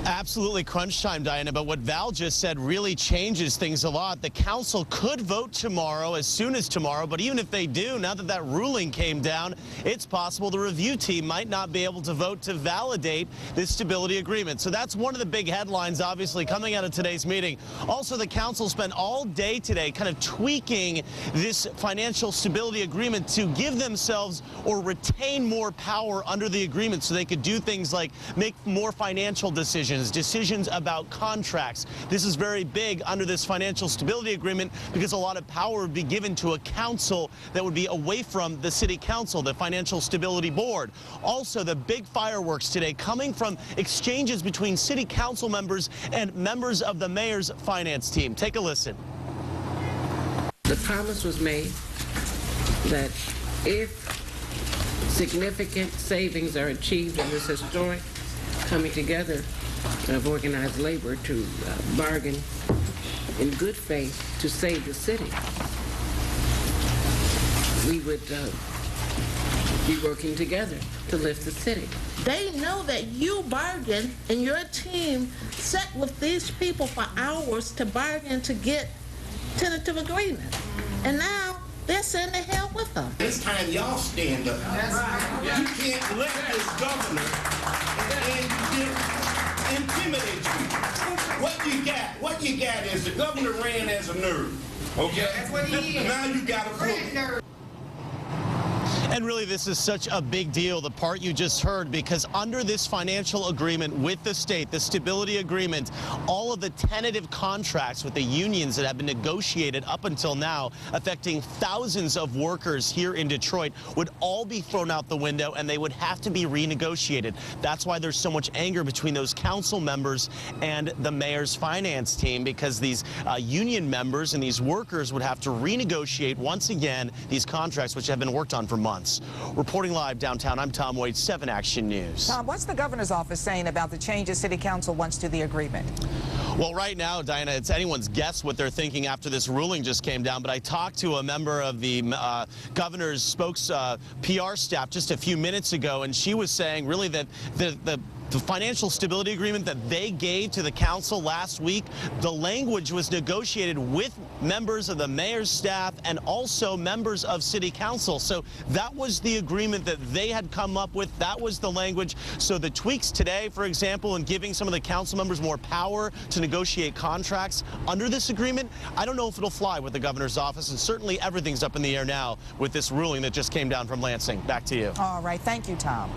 Absolutely crunch time, Diana, but what Val just said really changes things a lot. The council could vote tomorrow, as soon as tomorrow, but even if they do, now that that ruling came down, it's possible the review team might not be able to vote to validate this stability agreement. So that's one of the big headlines, obviously, coming out of today's meeting. Also, the council spent all day today kind of tweaking this financial stability agreement to give themselves or retain more power under the agreement so they could do things like make more financial decisions about contracts. This is very big under this financial stability agreement because a lot of power would be given to a council that would be away from the city council, the Financial Stability Board. Also, the big fireworks today coming from exchanges between city council members and members of the mayor's finance team. Take a listen. The promise was made that if significant savings are achieved in this historic coming together of organized labor to bargain in good faith to save the city, we would be working together to lift the city. They know that you bargained and your team sat with these people for hours to bargain to get tentative agreement. And now they're saying the hell with them. This time y'all stand up. You can't let this governor and intimidate you. What you got is the governor ran as a nerd. Okay? That's what he is. Now you got a crook. And really, this is such a big deal, the part you just heard, because under this financial agreement with the state, the stability agreement, all of the tentative contracts with the unions that have been negotiated up until now, affecting thousands of workers here in Detroit, would all be thrown out the window and they would have to be renegotiated. That's why there's so much anger between those council members and the mayor's finance team, because these union members and these workers would have to renegotiate once again these contracts which have been worked on for months. Reporting live downtown, I'm Tom Wade, 7 Action News. Tom, what's the governor's office saying about the changes City Council wants to the agreement? Well, right now, Diana, it's anyone's guess what they're thinking after this ruling just came down, but I talked to a member of the governor's PR staff just a few minutes ago, and she was saying really that the financial stability agreement that they gave to the council last week, the language was negotiated with members of the mayor's staff and also members of city council. So that was the agreement that they had come up with. That was the language. So the tweaks today, for example, in giving some of the council members more power to negotiate contracts under this agreement, I don't know if it'll fly with the governor's office, and certainly everything's up in the air now with this ruling that just came down from Lansing. Back to you. All right. Thank you, Tom.